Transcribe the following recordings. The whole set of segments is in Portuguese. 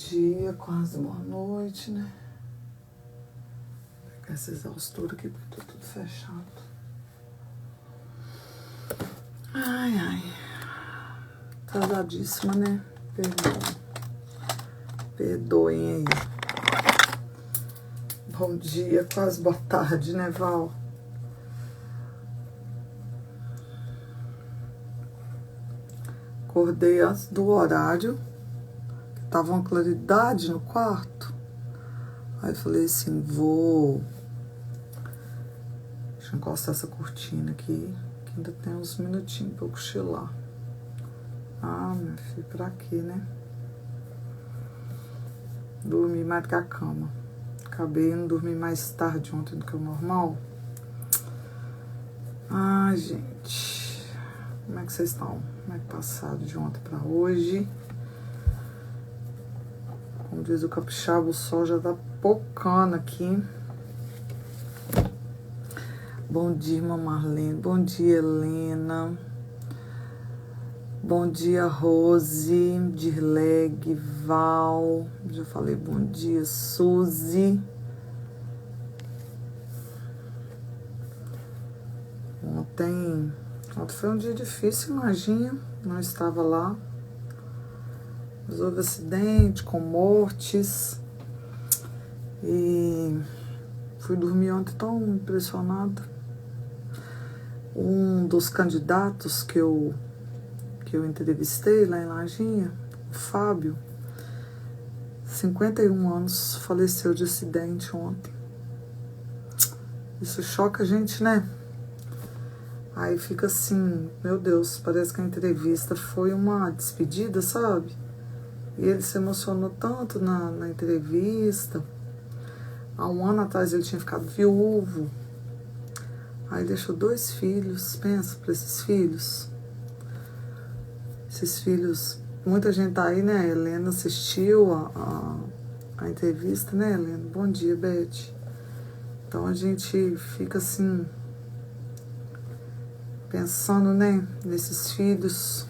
dia, quase boa noite, né? Vou pegar essa exaustura aqui porque tá tudo fechado. Ai, ai. Atrasadíssima, né? Perdoem aí. Bom dia, quase boa tarde, né, Val? Acordei antes do horário. Tava uma claridade no quarto. Aí eu falei assim, deixa eu encostar essa cortina aqui, que ainda tem uns minutinhos pra eu cochilar. Ah, meu filho, pra quê, né? Dormi mais do que a cama. Acabei indo dormir mais tarde ontem do que o normal. Ai, gente. Como é que vocês estão? Como é que passaram de ontem pra hoje? Como diz o capixaba, o sol já tá pocando aqui. Bom dia, irmã Marlene. Bom dia, Helena. Bom dia, Rose, Dirleg, Val. Já falei bom dia, Suzy. Ontem foi um dia difícil, imagina. Não estava lá. Mas houve acidente com mortes. E fui dormir ontem tão impressionada. Um dos candidatos que eu entrevistei lá em Lajinha, o Fábio, 51 anos, faleceu de acidente ontem. Isso choca a gente, né? Aí fica assim, meu Deus, parece que a entrevista foi uma despedida, sabe? E ele se emocionou tanto na entrevista. Há um ano atrás ele tinha ficado viúvo. Aí deixou 2 filhos, pensa para esses filhos. Esses filhos, muita gente tá aí, né? A Helena assistiu a entrevista, né, Helena? Bom dia, Beth. Então a gente fica assim, pensando, né, nesses filhos.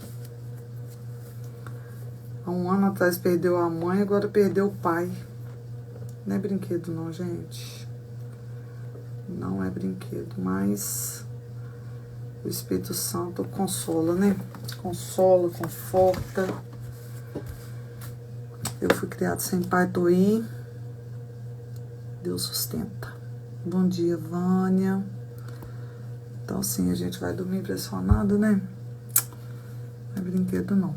Há um ano atrás perdeu a mãe, agora perdeu o pai. Não é brinquedo não, gente. Não é brinquedo, mas o Espírito Santo consola, né? Consola, conforta. Eu fui criado sem pai, tô aí. Deus sustenta. Bom dia, Vânia. Então, assim, a gente vai dormir impressionado, né? Não é brinquedo, não.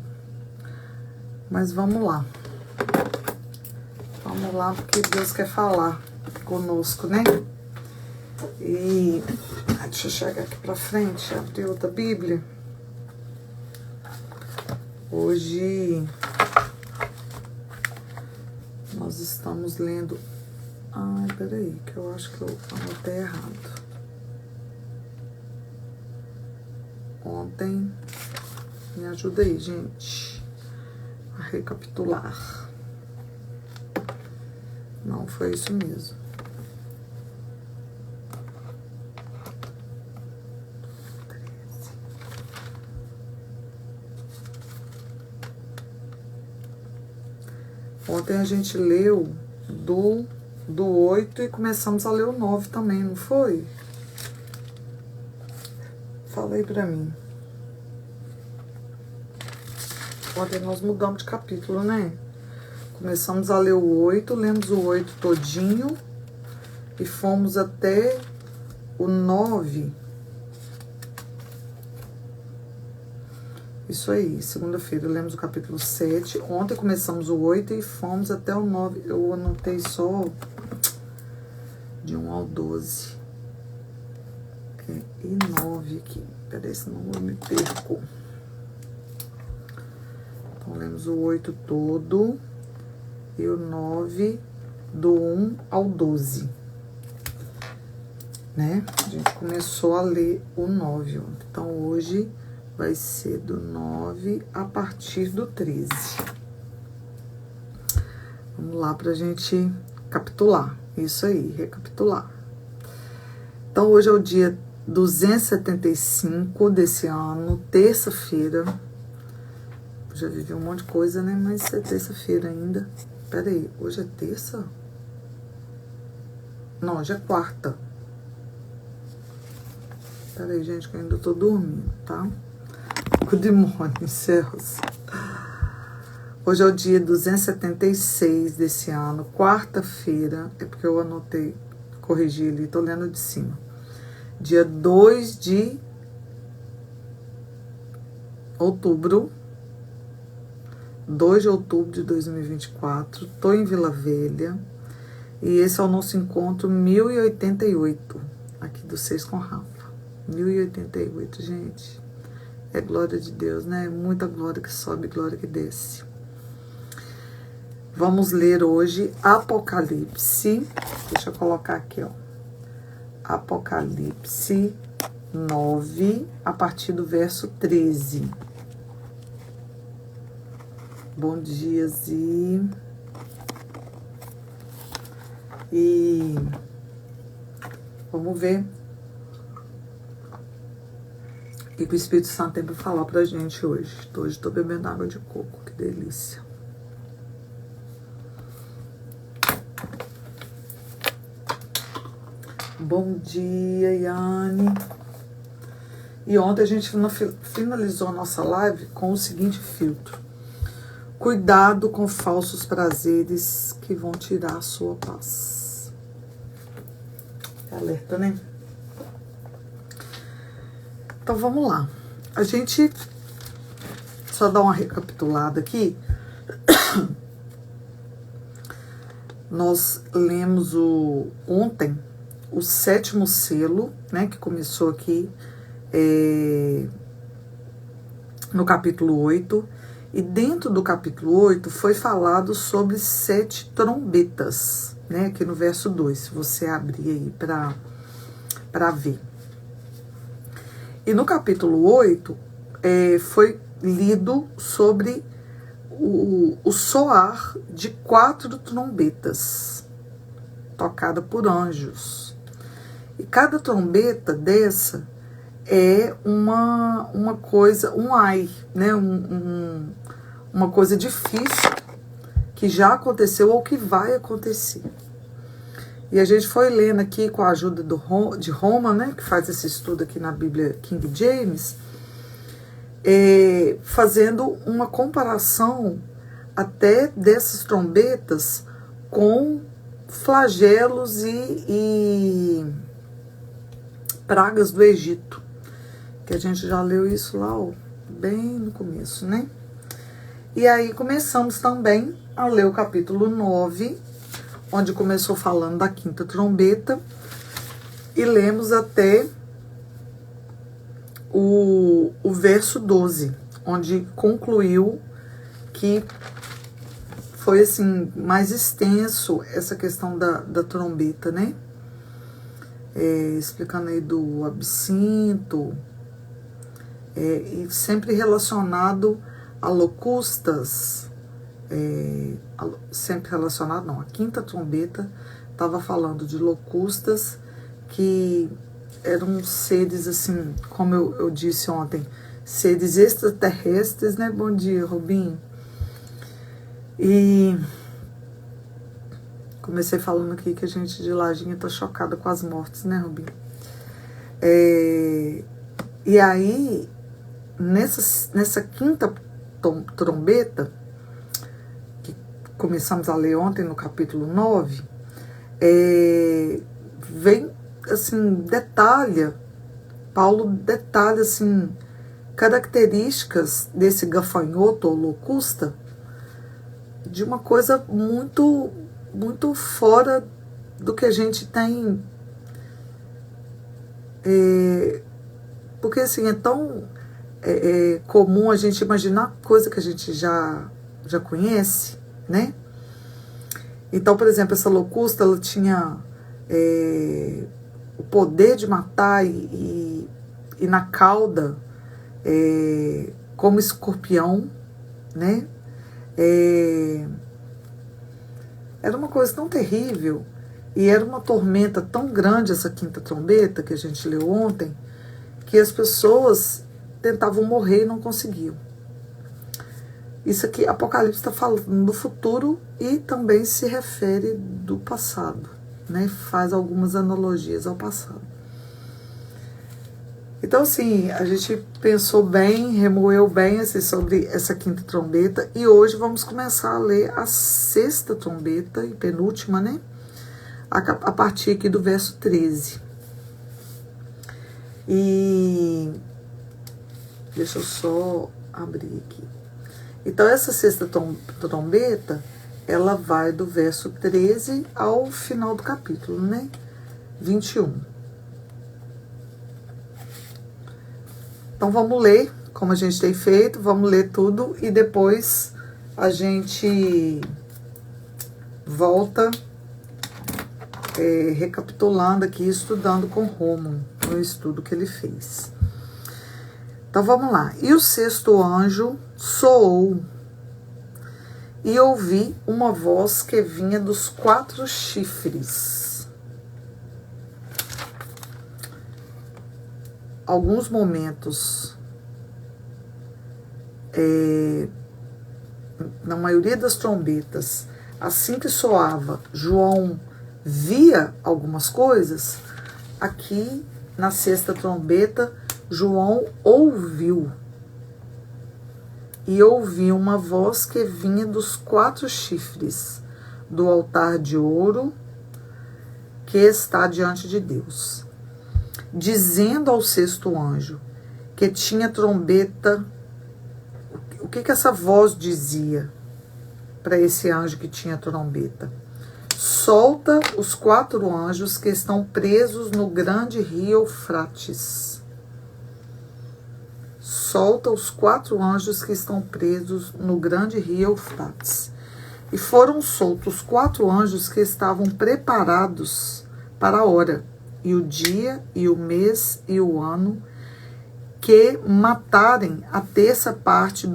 Mas vamos lá. Vamos lá, porque Deus quer falar conosco, né? E deixa eu chegar aqui pra frente, abrir outra Bíblia. Hoje nós estamos lendo... Ai, peraí, que eu acho que eu anotei errado. Ontem, me ajuda aí, gente, a recapitular. Não foi isso mesmo. Ontem a gente leu do 8 e começamos a ler o 9 também, não foi? Falei pra mim. Ontem nós mudamos de capítulo, né? Começamos a ler o 8, lemos o 8 todinho e fomos até o 9. Isso aí, segunda-feira lemos o capítulo 7. Ontem começamos o 8 e fomos até o 9. Eu anotei só de 1 ao 12. E 9 aqui. Peraí, senão eu me perco. Então, lemos o 8 todo e o 9 do 1 ao 12. Né? A gente começou a ler o 9 ontem. Então, hoje vai ser do 9 a partir do 13. Vamos lá pra gente capitular. Isso aí, recapitular. Então, hoje é o dia 275 desse ano, terça-feira. Já vivi um monte de coisa, né? Mas é terça-feira ainda. Pera aí, hoje é terça? Não, hoje é quarta. Pera aí, gente, que eu ainda tô dormindo, tá? Good morning, céus. Hoje é o dia 276 desse ano, quarta-feira. É porque eu anotei, corrigi ali, tô lendo de cima. Dia 2 de outubro. 2 de outubro de 2024. Tô em Vila Velha. E esse é o nosso encontro 1088, aqui do Seis com Rafa. 1088, gente. É glória de Deus, né? Muita glória que sobe, glória que desce. Vamos ler hoje Apocalipse. Deixa eu colocar aqui, ó. Apocalipse 9, a partir do verso 13. Bom dia, Zi. E vamos ver o que o Espírito Santo tem para falar pra gente hoje. Hoje tô bebendo água de coco, que delícia. Bom dia, Yane. E ontem a gente finalizou a nossa live com o seguinte filtro: cuidado com falsos prazeres que vão tirar a sua paz. Alerta, né? Então vamos lá. A gente só dá uma recapitulada aqui. Nós lemos ontem o 7º selo, né? Que começou aqui no capítulo 8. E dentro do capítulo 8 foi falado sobre 7 trombetas, né? Aqui no verso 2, se você abrir aí para ver. E no capítulo 8 foi lido sobre o soar de 4 trombetas, tocada por anjos. E cada trombeta dessa é uma coisa, um ai, né? Uma coisa difícil que já aconteceu ou que vai acontecer. E a gente foi lendo aqui com a ajuda de Roma, né? Que faz esse estudo aqui na Bíblia King James, fazendo uma comparação até dessas trombetas com flagelos e pragas do Egito. Que a gente já leu isso lá, ó, bem no começo, né? E aí começamos também a ler o capítulo 9, onde começou falando da 5ª trombeta, e lemos até o verso 12, onde concluiu que foi assim mais extenso essa questão da trombeta, né? Explicando aí do absinto, e sempre relacionado a locustas, sempre relacionado, não, a 5ª trombeta estava falando de locustas, que eram seres assim, como eu disse ontem, seres extraterrestres, né? Bom dia, Robinho. E comecei falando aqui que a gente de Lajinha tá chocada com as mortes, né, Robinho? E aí, nessa 5ª trombeta, que começamos a ler ontem no capítulo 9, vem, assim, Paulo detalha, assim, características desse gafanhoto ou locusta, de uma coisa muito, muito fora do que a gente tem, porque, assim, é tão comum a gente imaginar coisa que a gente já conhece, né? Então, por exemplo, essa locusta, ela tinha o poder de matar e na cauda, como escorpião, né? Era uma coisa tão terrível, e era uma tormenta tão grande essa 5ª trombeta que a gente leu ontem, que as pessoas tentavam morrer e não conseguiam. Isso aqui, Apocalipse está falando do futuro e também se refere do passado, né? Faz algumas analogias ao passado. Então, assim, a gente pensou bem, remoeu bem assim, sobre essa quinta trombeta, e hoje vamos começar a ler a sexta trombeta, e penúltima, né? A partir aqui do verso 13. E deixa eu só abrir aqui. Então, essa sexta trombeta, ela vai do verso 13 ao final do capítulo, né? 21. Então, vamos ler, como a gente tem feito, vamos ler tudo e depois a gente volta recapitulando aqui, estudando com Rômulo, no estudo que ele fez. Então, vamos lá. E o sexto anjo soou, e ouvi uma voz que vinha dos 4 chifres. Alguns momentos, na maioria das trombetas, assim que soava, João via algumas coisas. Aqui, na sexta trombeta, João ouviu. E ouvi uma voz que vinha dos 4 chifres do altar de ouro que está diante de Deus, dizendo ao sexto anjo que tinha trombeta. O que essa voz dizia para esse anjo que tinha trombeta? Solta os 4 anjos que estão presos no grande rio Eufrates. Solta os 4 anjos que estão presos no grande rio Eufrates. E foram soltos 4 anjos que estavam preparados para a hora, e o dia, e o mês, e o ano, que matarem a terça parte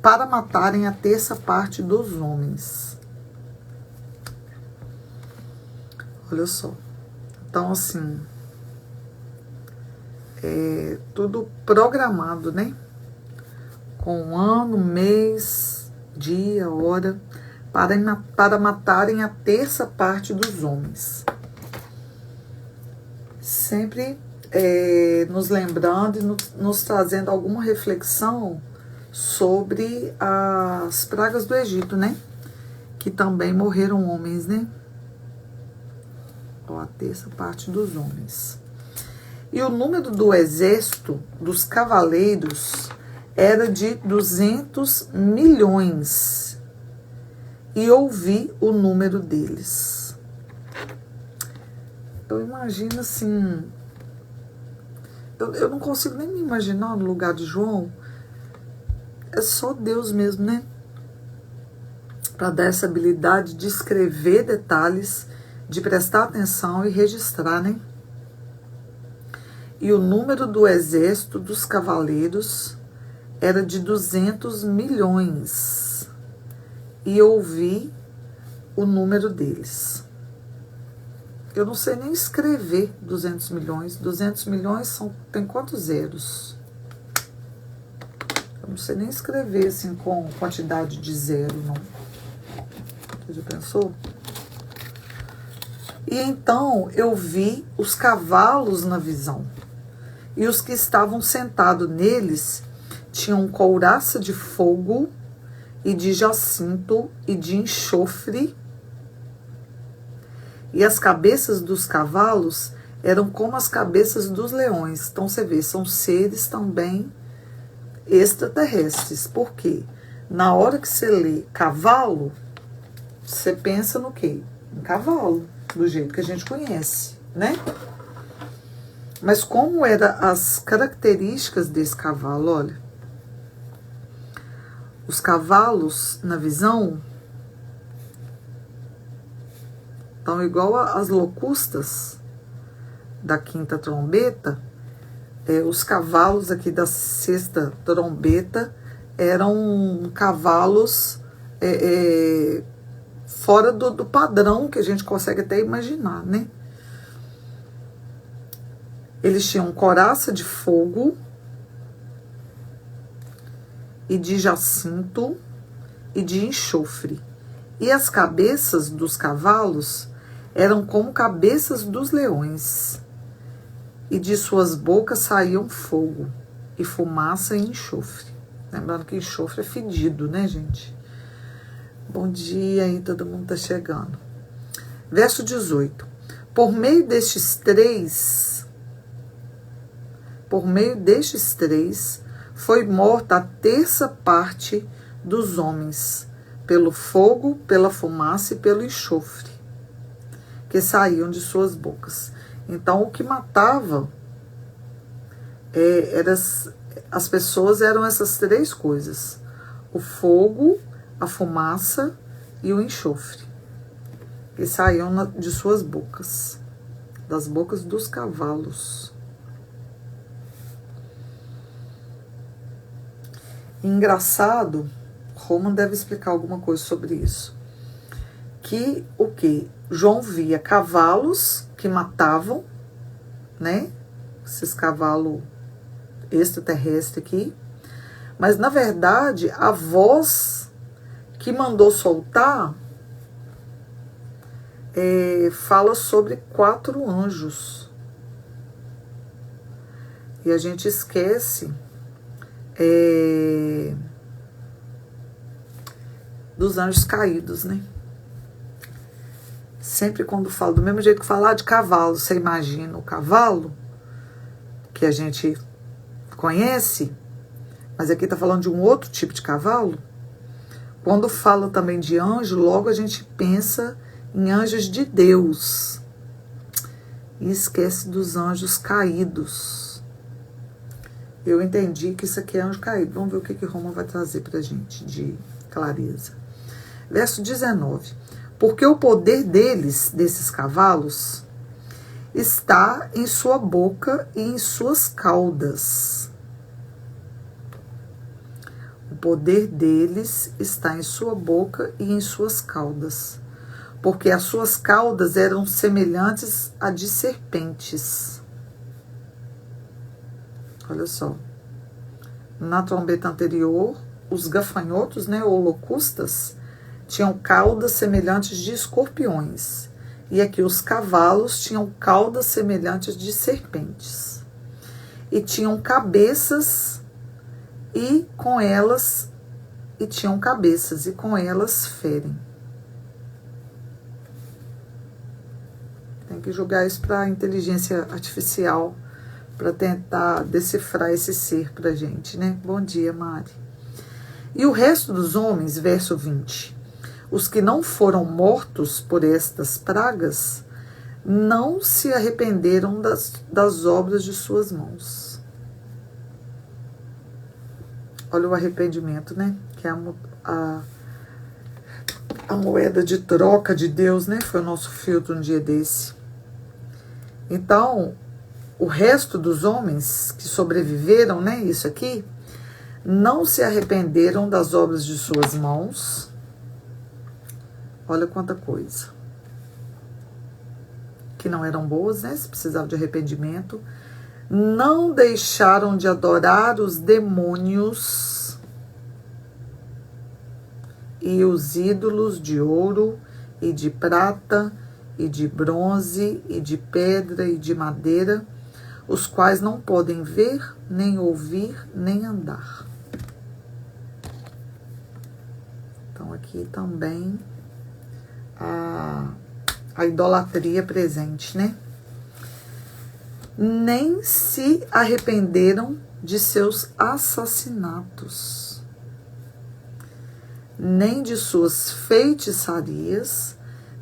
para matarem a terça parte dos homens. Olha só. Então, assim, tudo programado, né? Com ano, mês, dia, hora, para matarem a terça parte dos homens. Sempre nos lembrando e nos trazendo alguma reflexão sobre as pragas do Egito, né? Que também morreram homens, né? Ou a terça parte dos homens. E o número do exército dos cavaleiros era de 200 milhões. E ouvi o número deles. Eu imagino assim. Eu não consigo nem me imaginar no lugar de João. É só Deus mesmo, né? Para dar essa habilidade de escrever detalhes, de prestar atenção e registrar, né? E o número do exército dos cavaleiros era de 200 milhões. E ouvi o número deles. Eu não sei nem escrever 200 milhões. 200 milhões tem quantos zeros? Eu não sei nem escrever assim com quantidade de zero, não. Você já pensou? E então eu vi os cavalos na visão. E os que estavam sentados neles tinham couraça de fogo e de jacinto e de enxofre. E as cabeças dos cavalos eram como as cabeças dos leões. Então você vê, são seres também extraterrestres. Por quê? Na hora que você lê cavalo, você pensa no quê? Em cavalo, do jeito que a gente conhece, né? Mas como eram as características desse cavalo? Olha, os cavalos na visão estão igual às locustas da quinta trombeta. Os cavalos aqui da sexta trombeta eram cavalos fora do padrão que a gente consegue até imaginar, né? Eles tinham couraça de fogo e de jacinto e de enxofre, e as cabeças dos cavalos eram como cabeças dos leões, e de suas bocas saíam fogo, e fumaça e enxofre. Lembrando que enxofre é fedido, né, gente? Bom dia aí, todo mundo tá chegando. Verso 18. Por meio destes três, foi morta a terça parte dos homens, pelo fogo, pela fumaça e pelo enxofre, que saíam de suas bocas. Então, o que matava as pessoas eram essas três coisas: o fogo, a fumaça e o enxofre, que saíam de suas bocas, das bocas dos cavalos. Engraçado, Roman deve explicar alguma coisa sobre isso. Que o que? João via cavalos que matavam, né? Esses cavalos extraterrestres aqui. Mas, na verdade, a voz que mandou soltar fala sobre 4 anjos. E a gente esquece dos anjos caídos, né? Sempre quando falo, do mesmo jeito que falar de cavalo, você imagina o cavalo que a gente conhece, mas aqui tá falando de um outro tipo de cavalo. Quando fala também de anjo, logo a gente pensa em anjos de Deus e esquece dos anjos caídos. Eu entendi que isso aqui é anjo caído. Vamos ver o que Roma vai trazer pra gente de clareza. Verso 19. Porque o poder desses cavalos, está em sua boca e em suas caudas. O poder deles está em sua boca e em suas caudas, porque as suas caudas eram semelhantes a de serpentes. Olha só. Na trombeta anterior, os gafanhotos, né, ou locustas, tinham caudas semelhantes de escorpiões. E aqui os cavalos tinham caudas semelhantes de serpentes. E tinham cabeças e tinham cabeças e com elas ferem. Tem que jogar isso para a inteligência artificial para tentar decifrar esse ser pra gente, né? Bom dia, Mari. E o resto dos homens, verso 20. Os que não foram mortos por estas pragas, não se arrependeram das obras de suas mãos. Olha o arrependimento, né? Que é a moeda de troca de Deus, né? Foi o nosso filtro um dia desse. Então, o resto dos homens que sobreviveram, né? Isso aqui, não se arrependeram das obras de suas mãos. Olha quanta coisa. Que não eram boas, né? Se precisava de arrependimento. Não deixaram de adorar os demônios e os ídolos de ouro e de prata e de bronze e de pedra e de madeira, os quais não podem ver, nem ouvir, nem andar. Então aqui também a idolatria presente, né? Nem se arrependeram de seus assassinatos, nem de suas feitiçarias,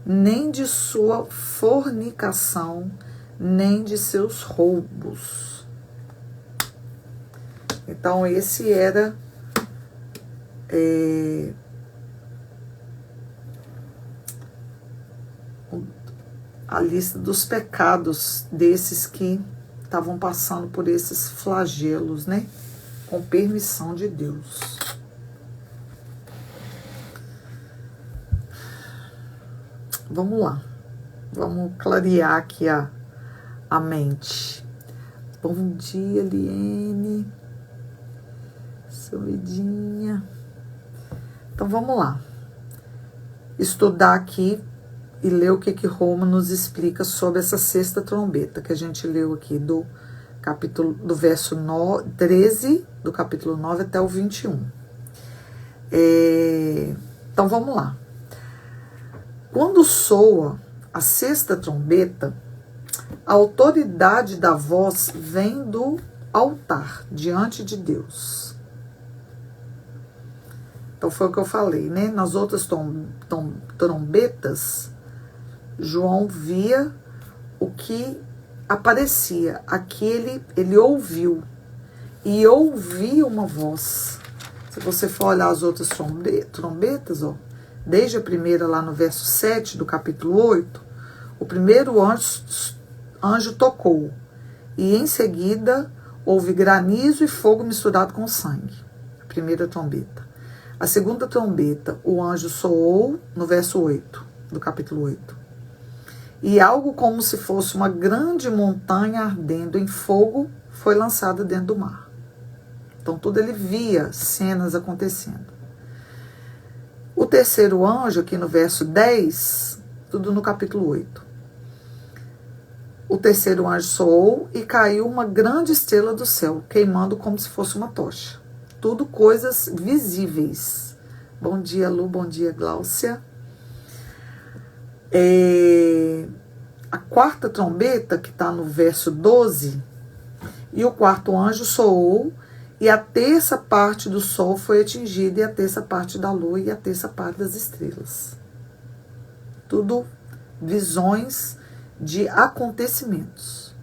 nem de sua fornicação, nem de seus roubos. Então, esse era a lista dos pecados desses que estavam passando por esses flagelos, né? Com permissão de Deus. Vamos lá. Vamos clarear aqui a mente. Bom dia, Liene. Sumidinha. Então, vamos lá. Estudar aqui e ler o que Roma nos explica sobre essa sexta trombeta, que a gente leu aqui do verso 13, do capítulo 9 até o 21. Então, vamos lá. Quando soa a sexta trombeta, a autoridade da voz vem do altar, diante de Deus. Então, foi o que eu falei, né? Nas outras trombetas, João via o que aparecia. Aqui ele ouviu. E ouvia uma voz. Se você for olhar as outras trombetas, ó, desde a primeira lá no verso 7 do capítulo 8, o primeiro anjo tocou. E em seguida houve granizo e fogo misturado com sangue. A primeira trombeta. A segunda trombeta, o anjo soou no verso 8 do capítulo 8. E algo como se fosse uma grande montanha ardendo em fogo foi lançada dentro do mar. Então, tudo ele via cenas acontecendo. O terceiro anjo, aqui no verso 10, tudo no capítulo 8. O terceiro anjo soou e caiu uma grande estrela do céu, queimando como se fosse uma tocha. Tudo coisas visíveis. Bom dia, Lu. Bom dia, Gláucia. A quarta trombeta, que está no verso 12, e o quarto anjo soou, e a terça parte do sol foi atingida, e a terça parte da lua, e a terça parte das estrelas. Tudo visões de acontecimentos.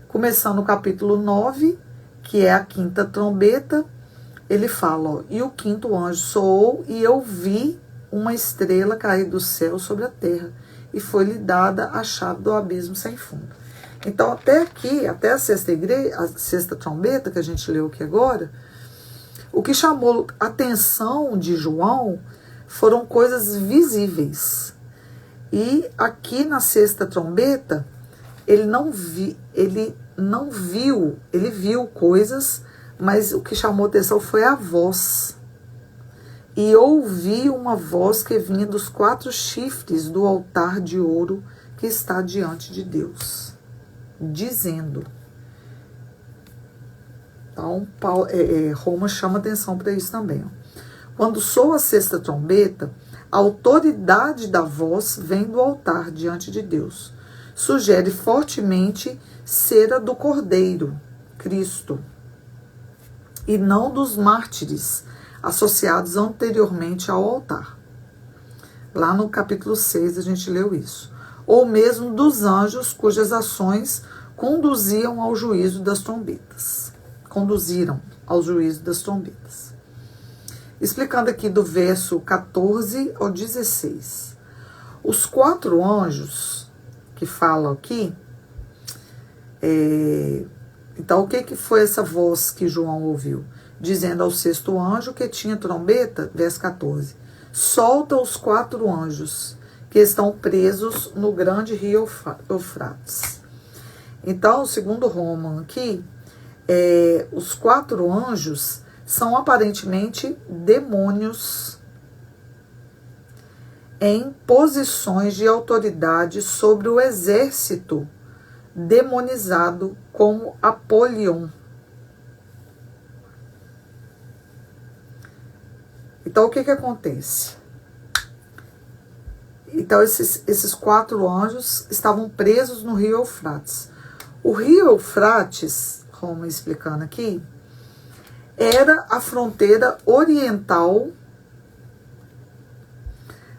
Começando no capítulo 9, que é a quinta trombeta, ele fala, ó, e o quinto anjo soou, e eu vi uma estrela cair do céu sobre a terra, e foi-lhe dada a chave do abismo sem fundo. Então, até aqui, até a sexta trombeta, que a gente leu aqui agora, o que chamou a atenção de João foram coisas visíveis. E aqui na sexta trombeta, ele viu coisas, mas o que chamou a atenção foi a voz. E ouvi uma voz que vinha dos 4 chifres do altar de ouro que está diante de Deus, dizendo. Então, Roma chama atenção para isso também. Ó. Quando soa a sexta trombeta, a autoridade da voz vem do altar diante de Deus. Sugere fortemente ser a do Cordeiro, Cristo, e não dos mártires associados anteriormente ao altar. Lá no capítulo 6 a gente leu isso. Ou mesmo dos anjos cujas ações conduziam ao juízo das trombetas. Conduziram ao juízo das trombetas. Explicando aqui do verso 14 ao 16. Os 4 anjos que falam aqui, então o que foi essa voz que João ouviu? Dizendo ao sexto anjo que tinha trombeta, verso 14, solta os 4 anjos que estão presos no grande rio Eufrates. Então, segundo Roma aqui, os 4 anjos são aparentemente demônios em posições de autoridade sobre o exército demonizado como Apolion. Então, o que acontece? Então, esses 4 anjos estavam presos no rio Eufrates. O rio Eufrates, Roma explicando aqui, era a fronteira oriental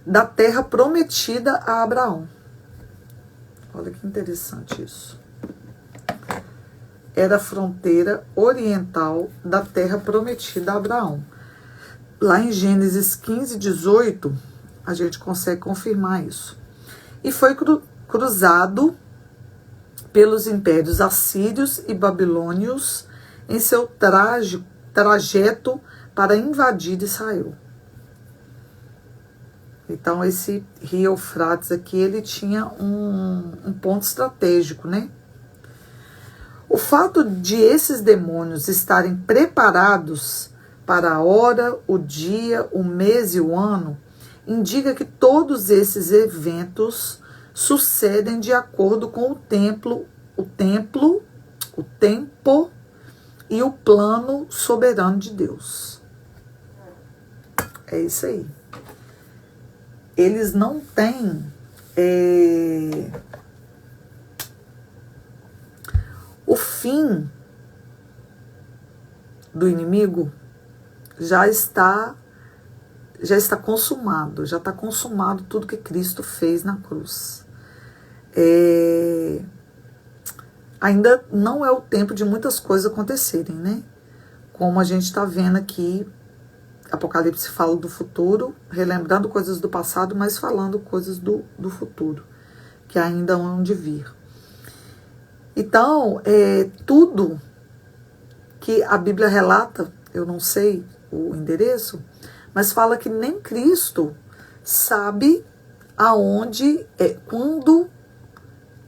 da terra prometida a Abraão. Olha que interessante isso. Era a fronteira oriental da terra prometida a Abraão. Lá em Gênesis 15, 18, a gente consegue confirmar isso. E foi cruzado pelos impérios assírios e babilônios em seu trajeto para invadir Israel. Então, esse rio Eufrates aqui, ele tinha um ponto estratégico, né? O fato de esses demônios estarem preparados para a hora, o dia, o mês e o ano, indica que todos esses eventos sucedem de acordo com o tempo e o plano soberano de Deus. É isso aí. Eles não têm o fim do inimigo já está consumado, já está consumado tudo que Cristo fez na cruz. Ainda não é o tempo de muitas coisas acontecerem, né? Como a gente está vendo aqui, Apocalipse fala do futuro, relembrando coisas do passado, mas falando coisas do futuro, que ainda hão de vir. Então, tudo que a Bíblia relata, eu não sei o endereço, mas fala que nem Cristo sabe aonde, quando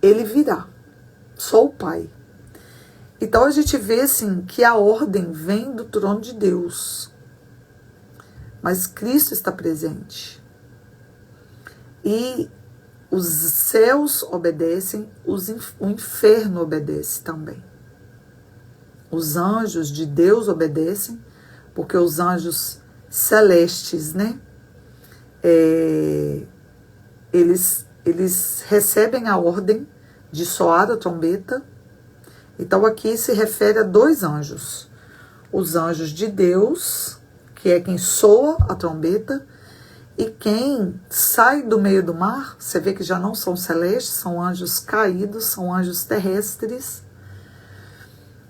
ele virá. Só o Pai. Então a gente vê assim que a ordem vem do trono de Deus. Mas Cristo está presente. E os céus obedecem, o inferno obedece também. Os anjos de Deus obedecem, porque os anjos celestes, né? Eles recebem a ordem de soar a trombeta. Então aqui se refere a dois anjos. Os anjos de Deus, que é quem soa a trombeta, e quem sai do meio do mar, você vê que já não são celestes, são anjos caídos, são anjos terrestres.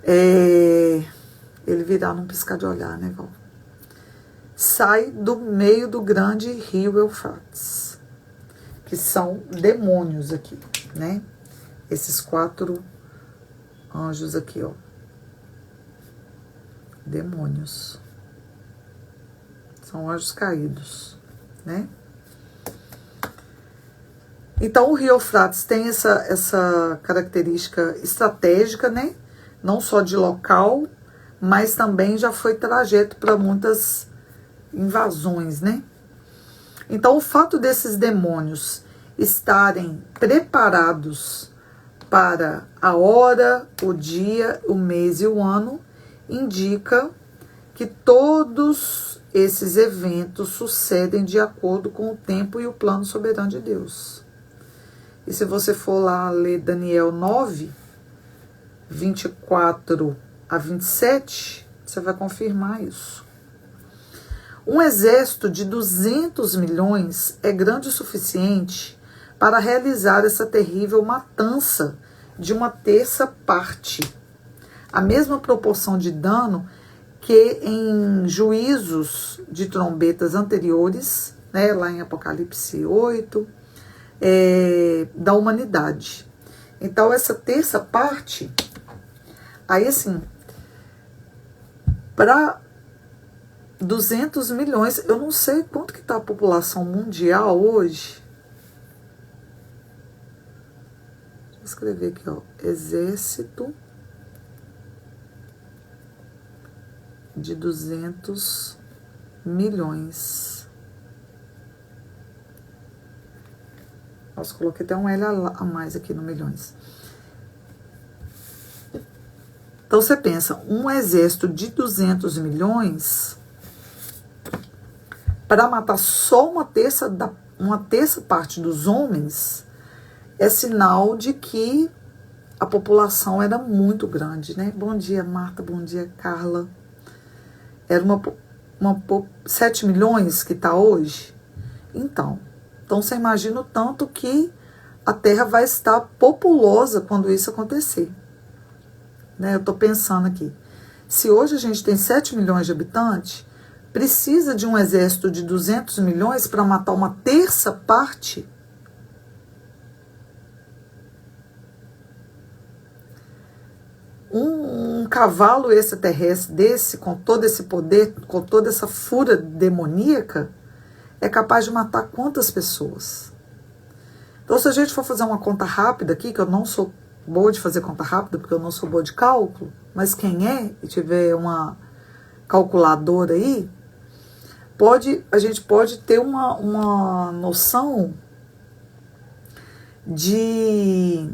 Ele virá num piscar de olhar, né, Val? Sai do meio do grande rio Eufrates, que são demônios aqui, né? Esses 4 anjos aqui, ó. Demônios. São anjos caídos, né? Então, o rio Eufrates tem essa característica estratégica, né? Não só de local, mas também já foi trajeto para muitas invasões, né? Então, o fato desses demônios estarem preparados para a hora, o dia, o mês e o ano, indica que todos esses eventos sucedem de acordo com o tempo e o plano soberano de Deus. E se você for lá ler Daniel 9, 24 a 27, você vai confirmar isso. Um exército de 200 milhões é grande o suficiente para realizar essa terrível matança de 1/3 parte. A mesma proporção de dano que em juízos de trombetas anteriores, né, lá em Apocalipse 8, da humanidade. Então, essa 1/3 parte, aí assim, para 200 milhões, eu não sei quanto que está a população mundial hoje. Deixa eu escrever aqui, ó, exército de 200 milhões. Nossa, coloquei até um L a mais aqui no milhões. Então, você pensa, um exército de 200 milhões, para matar só 1/3 parte dos homens, é sinal de que a população era muito grande, né? Bom dia, Marta, bom dia, Carla. Era 7 milhões que está hoje. Então você imagina o tanto que a Terra vai estar populosa quando isso acontecer. Né? Eu estou pensando aqui. Se hoje a gente tem 7 milhões de habitantes, precisa de um exército de 200 milhões para matar 1/3 parte? Um cavalo extraterrestre desse, com todo esse poder, com toda essa fúria demoníaca, é capaz de matar quantas pessoas? Então, se a gente for fazer uma conta rápida aqui, que eu não sou boa de fazer conta rápida, porque eu não sou boa de cálculo, mas quem é e tiver calculadora aí, a gente pode ter uma noção de...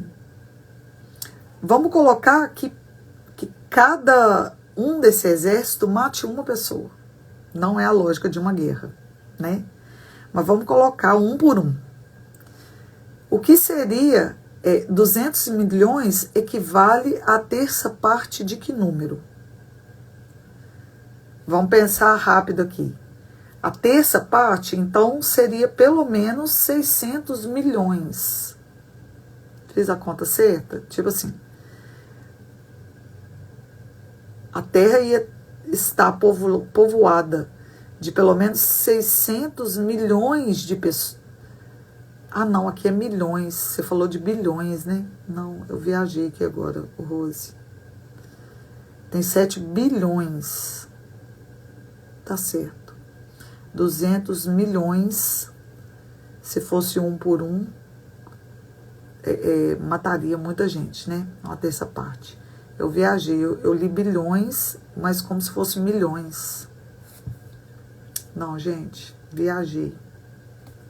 Vamos colocar que cada um desse exército mate uma pessoa. Não é a lógica de uma guerra, né? Mas vamos colocar um por um. O que seria 200 milhões equivale a terça parte de que número? Vamos pensar rápido aqui. A terça parte, então, seria pelo menos 600 milhões. Fiz a conta certa? Tipo assim, a Terra ia estar povoada de pelo menos 600 milhões de pessoas. Ah, não, aqui é milhões. Você falou de bilhões, né? Não, eu viajei aqui agora, Rose. Tem 7 bilhões. Tá certo. 200 milhões, se fosse um por um, mataria muita gente, né? Uma terça parte. Eu viajei, eu li bilhões, mas como se fosse milhões. Não, gente, viajei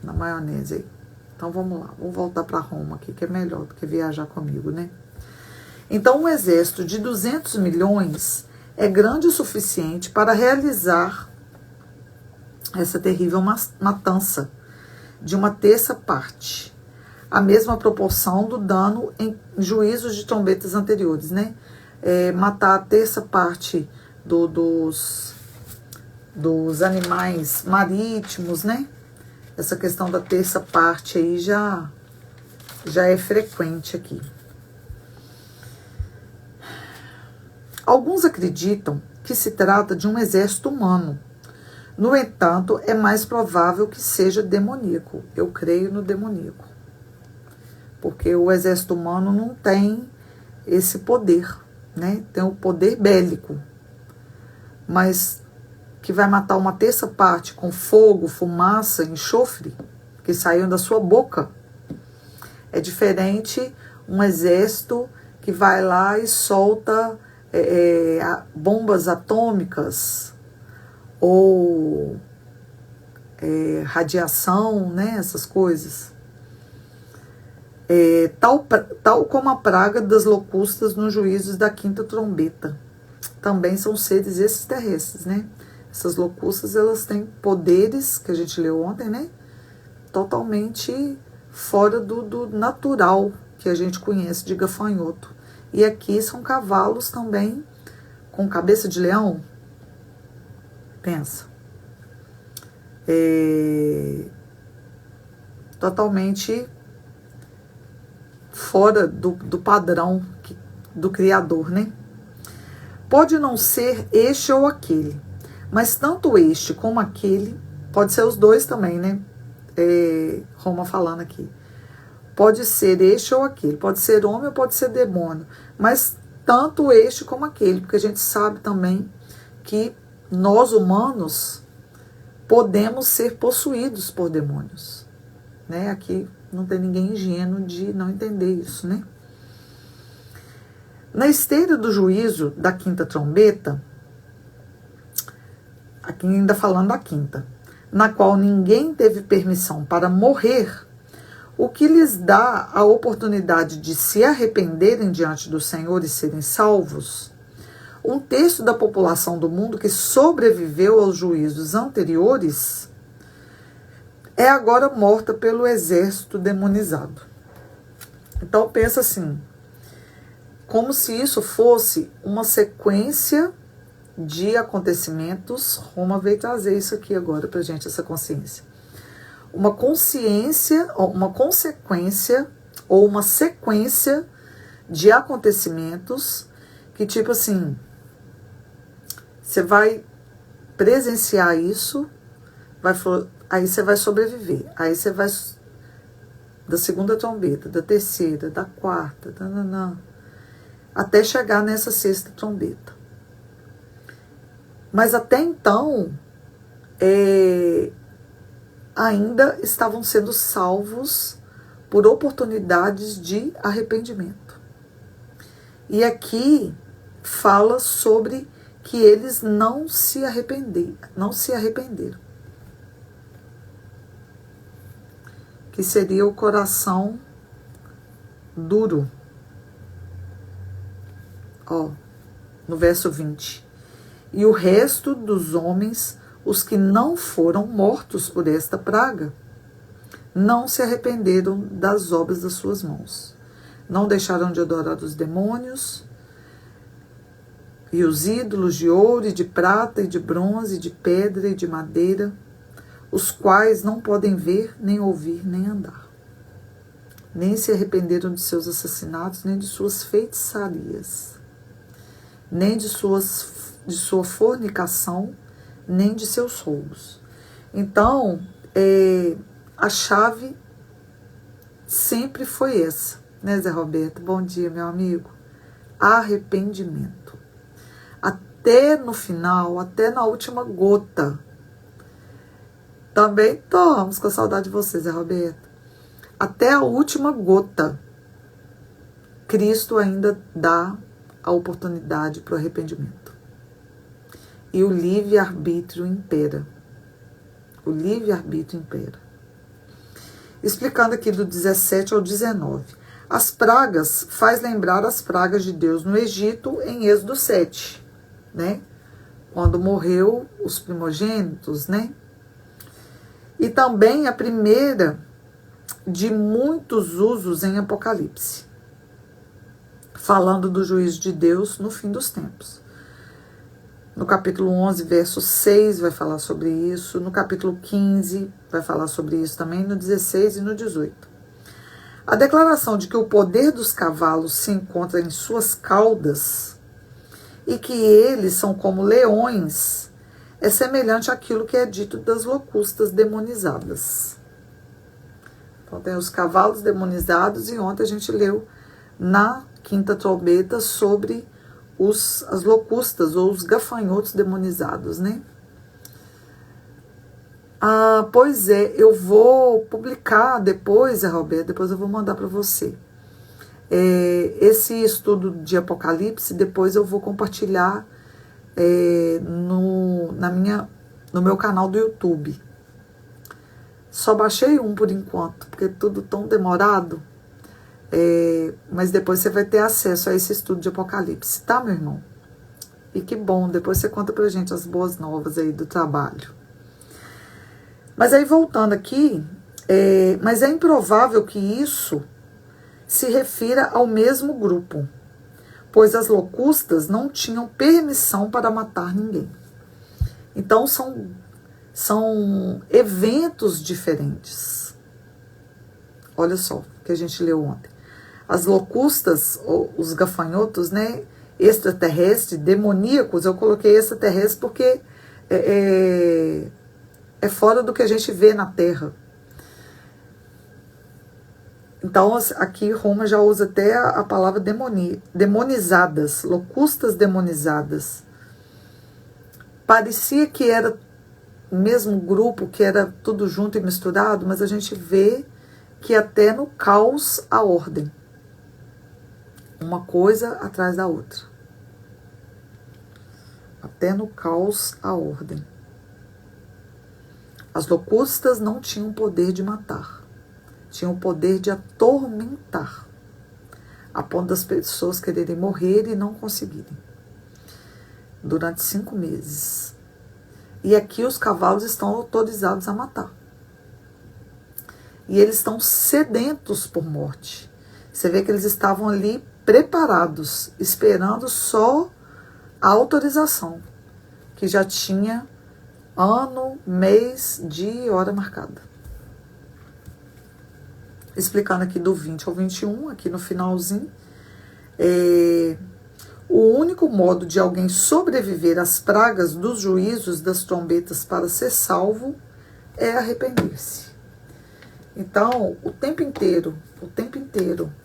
na maionese aí. Então vamos lá, vou voltar para Roma aqui, que é melhor do que viajar comigo, né? Então um exército de 200 milhões é grande o suficiente para realizar essa terrível matança de uma terça parte, a mesma proporção do dano em juízos de trombetas anteriores, né? Matar a terça parte dos animais marítimos, né? Essa questão da terça parte aí já é frequente aqui. Alguns acreditam que se trata de um exército humano. No entanto, é mais provável que seja demoníaco. Eu creio no demoníaco. Porque o exército humano não tem esse poder, né? Tem o poder bélico. Mas que vai matar uma terça parte com fogo, fumaça, enxofre, que saíram da sua boca. É diferente um exército que vai lá e solta bombas atômicas ou radiação, né? Essas coisas. Tal como a praga das locustas nos juízos da quinta trombeta. Também são seres extraterrestres, né? Essas locustas, elas têm poderes, que a gente leu ontem, né? Totalmente fora do natural que a gente conhece de gafanhoto. E aqui são cavalos também com cabeça de leão. Pensa. Totalmente fora do padrão do Criador, né? Pode não ser este ou aquele, mas tanto este como aquele, pode ser os dois também, né? Roma falando aqui. Pode ser este ou aquele, pode ser homem ou pode ser demônio, mas tanto este como aquele, porque a gente sabe também que nós humanos podemos ser possuídos por demônios, né? Aqui não tem ninguém ingênuo de não entender isso, né? Na esteira do juízo da quinta trombeta, aqui ainda falando da quinta, na qual ninguém teve permissão para morrer, o que lhes dá a oportunidade de se arrependerem diante do Senhor e serem salvos, um terço da população do mundo que sobreviveu aos juízos anteriores é agora morta pelo exército demonizado. Então pensa assim, como se isso fosse uma sequência de acontecimentos. Roma veio trazer isso aqui agora pra gente, essa consciência. Uma consciência, uma consequência ou uma sequência de acontecimentos que, tipo assim, você vai presenciar isso, aí você vai sobreviver. Aí você vai da segunda trombeta, da terceira, da quarta, até chegar nessa sexta trombeta. Mas até então, ainda estavam sendo salvos por oportunidades de arrependimento. E aqui fala sobre que eles não se arrependeram. Que seria o coração duro. Ó, no verso 20. E o resto dos homens, os que não foram mortos por esta praga, não se arrependeram das obras das suas mãos. Não deixaram de adorar os demônios e os ídolos de ouro e de prata e de bronze, de pedra e de madeira, os quais não podem ver, nem ouvir, nem andar. Nem se arrependeram de seus assassinatos, nem de suas feitiçarias, nem de sua fornicação, nem de seus roubos. Então, a chave sempre foi essa, né, Zé Roberto? Bom dia, meu amigo. Arrependimento. Até no final, até na última gota. Também estamos com saudade de você, Zé Roberto. Até a última gota, Cristo ainda dá a oportunidade para o arrependimento. E o livre-arbítrio impera. O livre-arbítrio impera. Explicando aqui do 17 ao 19. As pragas faz lembrar as pragas de Deus no Egito em Êxodo 7, né? Quando morreu os primogênitos, né? E também a primeira de muitos usos em Apocalipse, falando do juízo de Deus no fim dos tempos. No capítulo 11, verso 6, vai falar sobre isso. No capítulo 15, vai falar sobre isso também. No 16 e no 18. A declaração de que o poder dos cavalos se encontra em suas caudas e que eles são como leões é semelhante àquilo que é dito das locustas demonizadas. Então tem os cavalos demonizados e ontem a gente leu na quinta trombeta sobre as locustas ou os gafanhotos demonizados, né? Pois é, eu vou publicar depois, Roberto, depois eu vou mandar para você. Esse estudo de Apocalipse, depois eu vou compartilhar no meu canal do YouTube. Só baixei um por enquanto, porque é tudo tão demorado. Mas depois você vai ter acesso a esse estudo de Apocalipse, tá, meu irmão? E que bom, depois você conta pra gente as boas novas aí do trabalho. Mas aí voltando aqui, mas é improvável que isso se refira ao mesmo grupo, pois as locustas não tinham permissão para matar ninguém. Então são eventos diferentes. Olha só o que a gente leu ontem. As locustas, os gafanhotos, né, extraterrestres, demoníacos, eu coloquei extraterrestres porque é fora do que a gente vê na Terra. Então, aqui Roma já usa até a palavra demonizadas, locustas demonizadas. Parecia que era o mesmo grupo, que era tudo junto e misturado, mas a gente vê que até no caos há ordem. Uma coisa atrás da outra. Até no caos há ordem. As locustas não tinham poder de matar. Tinham o poder de atormentar. A ponto das pessoas quererem morrer e não conseguirem. Durante 5 meses. E aqui os cavalos estão autorizados a matar. E eles estão sedentos por morte. Você vê que eles estavam ali preparados, esperando só a autorização, que já tinha ano, mês, dia e hora marcada. Explicando aqui do 20 ao 21, aqui no finalzinho, o único modo de alguém sobreviver às pragas dos juízos das trombetas para ser salvo é arrepender-se. Então, o tempo inteiro,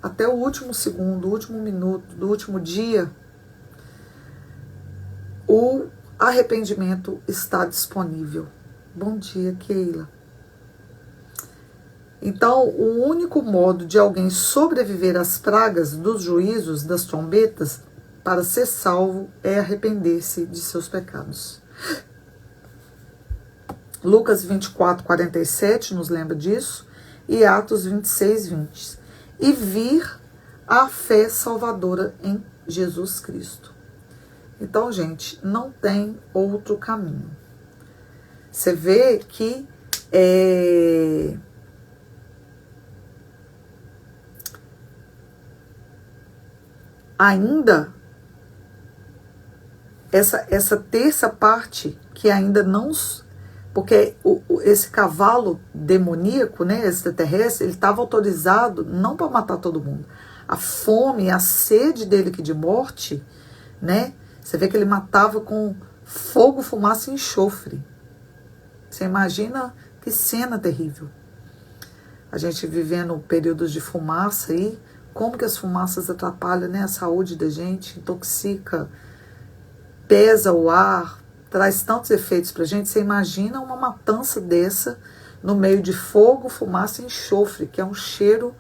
até o último segundo, o último minuto, do último dia, o arrependimento está disponível. Bom dia, Keila. Então, o único modo de alguém sobreviver às pragas dos juízos das trombetas para ser salvo é arrepender-se de seus pecados. Lucas 24, 47 nos lembra disso, e Atos 26, 20. E vir a fé salvadora em Jesus Cristo. Então, gente, não tem outro caminho. Você vê que ainda essa terça parte que ainda não... Porque esse cavalo demoníaco, né, extraterrestre, ele estava autorizado não para matar todo mundo. A fome, a sede dele que de morte, né? Você vê que ele matava com fogo, fumaça e enxofre. Você imagina que cena terrível. A gente vivendo períodos de fumaça aí, como que as fumaças atrapalham, né, a saúde da gente, intoxica, pesa o ar, traz tantos efeitos pra gente. Você imagina uma matança dessa no meio de fogo, fumaça e enxofre, que é um cheiro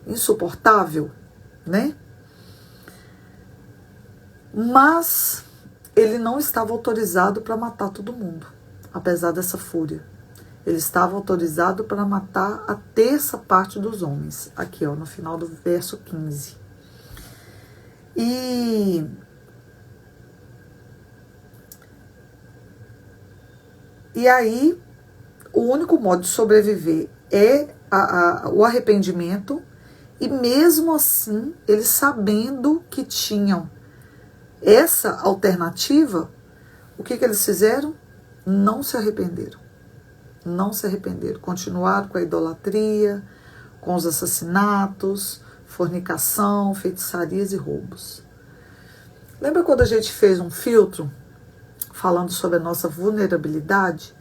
insuportável, né? Mas ele não estava autorizado para matar todo mundo, apesar dessa fúria. Ele estava autorizado para matar a terça parte dos homens. Aqui, ó, no final do verso 15. E aí, o único modo de sobreviver é o arrependimento. E mesmo assim, eles sabendo que tinham essa alternativa, o que eles fizeram? Não se arrependeram. Não se arrependeram. Continuaram com a idolatria, com os assassinatos, fornicação, feitiçarias e roubos. Lembra quando a gente fez um filtro falando sobre a nossa vulnerabilidade?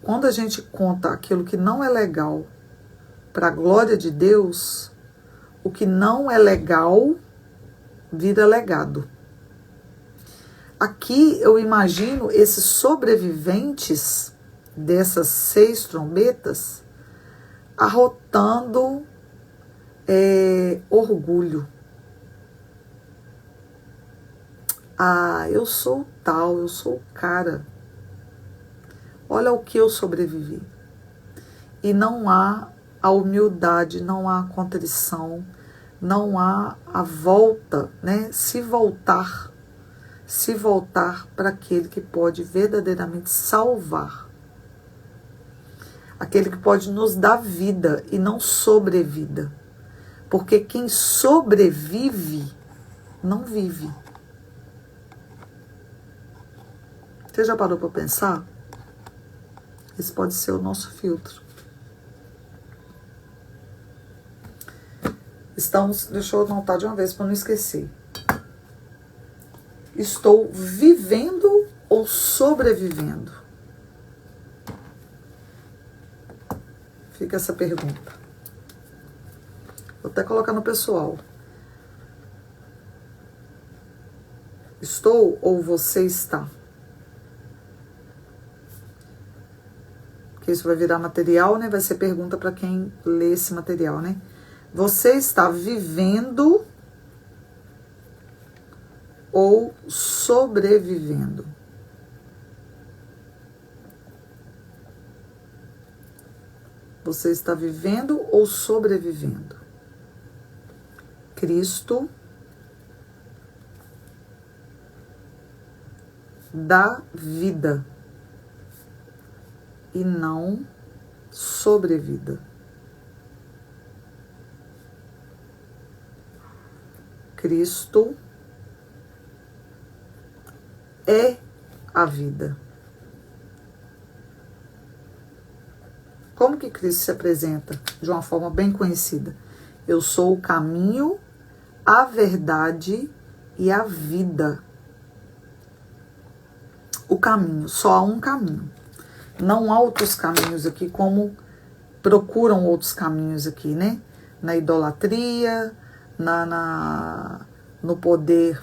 Quando a gente conta aquilo que não é legal para a glória de Deus, o que não é legal vira legado. Aqui eu imagino esses sobreviventes dessas 6 trombetas arrotando orgulho. Ah, eu sou tal, eu sou o cara. Olha o que eu sobrevivi. E não há a humildade, não há a contrição, não há a volta, né? Se voltar para aquele que pode verdadeiramente salvar. Aquele que pode nos dar vida e não sobrevida. Porque quem sobrevive, não vive. Você já parou para pensar? Esse pode ser o nosso filtro. Deixa eu anotar de uma vez para não esquecer. Estou vivendo ou sobrevivendo? Fica essa pergunta. Vou até colocar no pessoal. Estou ou você está? Porque isso vai virar material, né? Vai ser pergunta para quem lê esse material, né? Você está vivendo ou sobrevivendo? Você está vivendo ou sobrevivendo? Cristo dá vida e não sobrevida. Cristo é a vida. Como que Cristo se apresenta? De uma forma bem conhecida. Eu sou o caminho, a verdade e a vida. O caminho, só há um caminho. Não há outros caminhos aqui, como procuram outros caminhos aqui, né? Na idolatria, no poder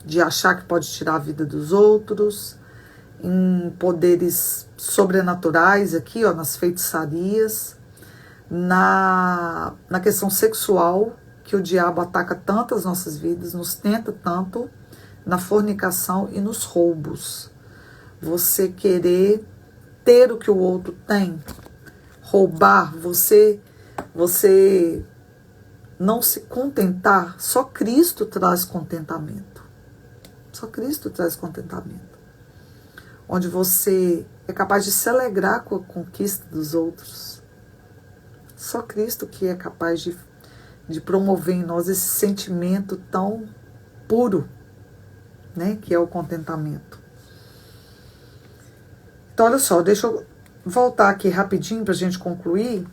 de achar que pode tirar a vida dos outros, em poderes sobrenaturais aqui, ó, nas feitiçarias, na questão sexual, que o diabo ataca tanto as nossas vidas, nos tenta tanto na fornicação e nos roubos. Você querer ter o que o outro tem, roubar, você não se contentar. Só Cristo traz contentamento. Só Cristo traz contentamento. Onde você é capaz de se alegrar com a conquista dos outros. Só Cristo que é capaz de promover em nós esse sentimento tão puro, né, que é o contentamento. Então, olha só, deixa eu voltar aqui rapidinho para a gente concluir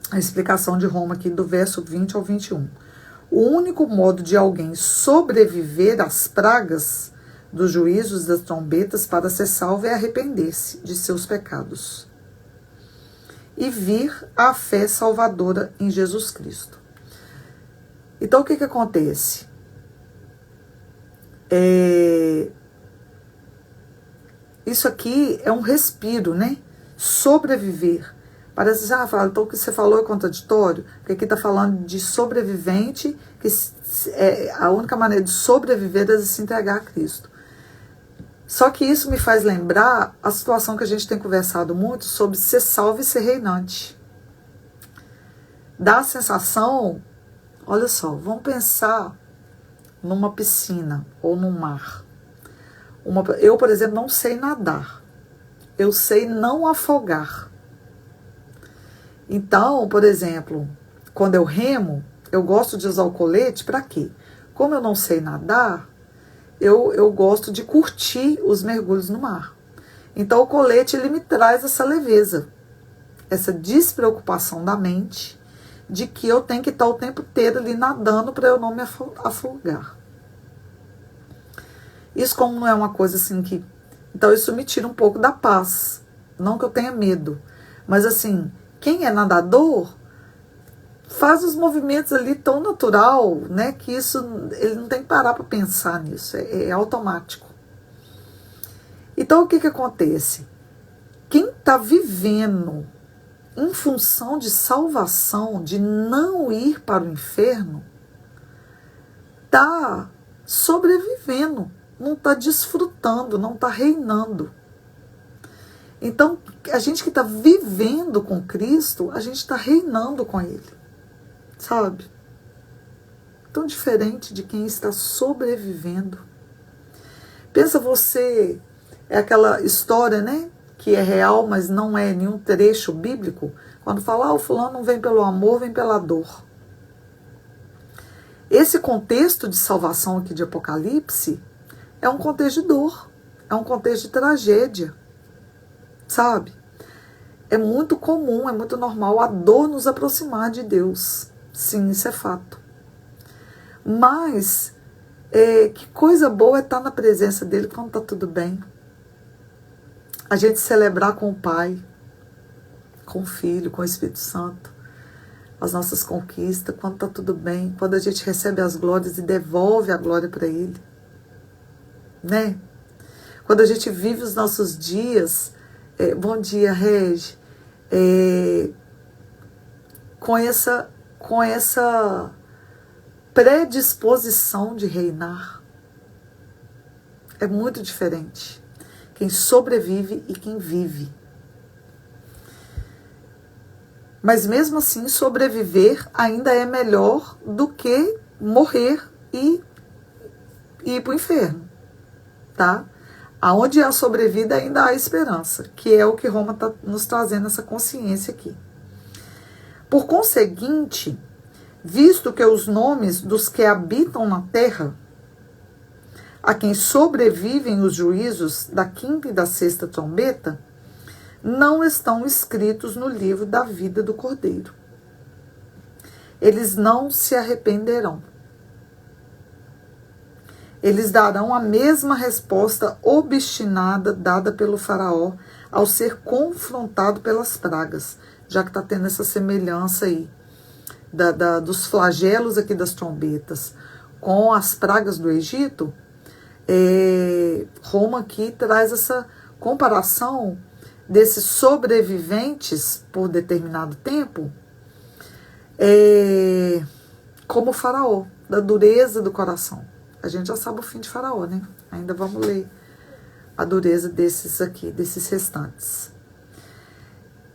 a explicação de Roma aqui do verso 20 ao 21. O único modo de alguém sobreviver às pragas dos juízos das trombetas para ser salvo é arrepender-se de seus pecados e vir à fé salvadora em Jesus Cristo. Então, o que acontece? Isso aqui é um respiro, né? Sobreviver. Parece, então o que você falou é contraditório, porque aqui está falando de sobrevivente, que a única maneira de sobreviver é se entregar a Cristo. Só que isso me faz lembrar a situação que a gente tem conversado muito sobre ser salvo e ser reinante. Dá a sensação, olha só, vamos pensar numa piscina ou num mar. Eu, por exemplo, não sei nadar. Eu sei não afogar. Então, por exemplo, quando eu remo, eu gosto de usar o colete para quê? Como eu não sei nadar, eu gosto de curtir os mergulhos no mar. Então, o colete ele me traz essa leveza, essa despreocupação da mente de que eu tenho que estar o tempo inteiro ali nadando para eu não me afogar. Isso como não é uma coisa assim que... Então, isso me tira um pouco da paz. Não que eu tenha medo, mas assim... Quem é nadador faz os movimentos ali tão natural, né, que isso ele não tem que parar para pensar nisso, é automático. Então o que acontece? Quem está vivendo em função de salvação, de não ir para o inferno, está sobrevivendo, não está desfrutando, não está reinando. Então, a gente que está vivendo com Cristo, a gente está reinando com Ele, sabe? Tão diferente de quem está sobrevivendo. Pensa você, é aquela história, né? Que é real, mas não é nenhum trecho bíblico. Quando fala, o fulano não vem pelo amor, vem pela dor. Esse contexto de salvação aqui de Apocalipse é um contexto de dor, é um contexto de tragédia. Sabe? É muito comum, é muito normal a dor nos aproximar de Deus. Sim, isso é fato. Mas, que coisa boa é estar na presença dele quando está tudo bem. A gente celebrar com o Pai, com o Filho, com o Espírito Santo, as nossas conquistas, quando está tudo bem, quando a gente recebe as glórias e devolve a glória para Ele. Né? Quando a gente vive os nossos dias... bom dia, Regi. Com essa predisposição de reinar. É muito diferente. Quem sobrevive e quem vive. Mas mesmo assim, sobreviver ainda é melhor do que morrer e ir para o inferno. Tá? Aonde há sobrevida ainda há esperança, que é o que Roma está nos trazendo essa consciência aqui. Por conseguinte, visto que os nomes dos que habitam na terra, a quem sobrevivem os juízos da quinta e da sexta trombeta, não estão escritos no livro da vida do Cordeiro. Eles não se arrependerão. Eles darão a mesma resposta obstinada dada pelo faraó ao ser confrontado pelas pragas, já que está tendo essa semelhança aí dos flagelos aqui das trombetas com as pragas do Egito. Roma aqui traz essa comparação desses sobreviventes por determinado tempo como Faraó, da dureza do coração. A gente já sabe o fim de Faraó, né? Ainda vamos ler a dureza desses aqui, desses restantes.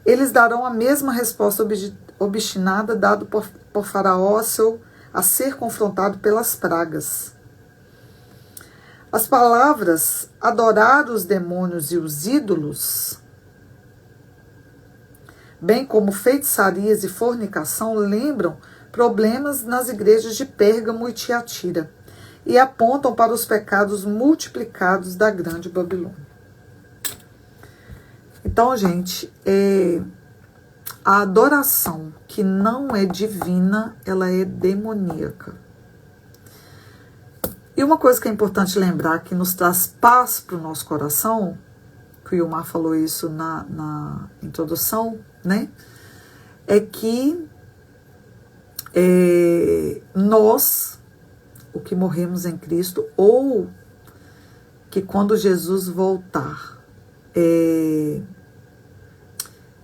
Eles darão a mesma resposta obstinada dada por Faraó a ser confrontado pelas pragas. As palavras adorar os demônios e os ídolos, bem como feitiçarias e fornicação, lembram problemas nas igrejas de Pérgamo e Tiatira e apontam para os pecados multiplicados da grande Babilônia. Então, gente, a adoração que não é divina, ela é demoníaca. E uma coisa que é importante lembrar, que nos traz paz para o nosso coração, que o Ilmar falou isso na introdução, né? É que nós, o que morremos em Cristo, ou que quando Jesus voltar,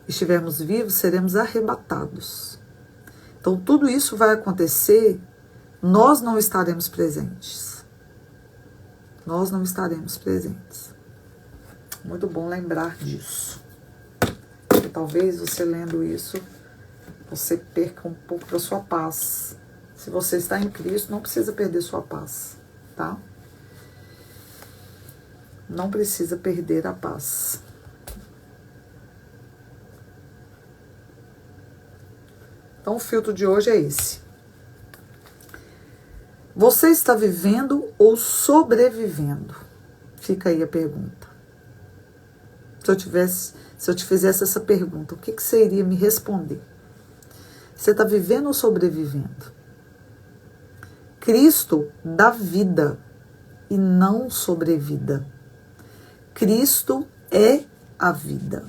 estivermos vivos, seremos arrebatados. Então, tudo isso vai acontecer, nós não estaremos presentes. Nós não estaremos presentes. Muito bom lembrar disso. Porque talvez você lendo isso, você perca um pouco da sua paz. Se você está em Cristo, não precisa perder sua paz, tá? Não precisa perder a paz. Então, o filtro de hoje é esse. Você está vivendo ou sobrevivendo? Fica aí a pergunta. Se eu te fizesse essa pergunta, o que você iria me responder? Você está vivendo ou sobrevivendo? Cristo dá vida e não sobrevida. Cristo é a vida.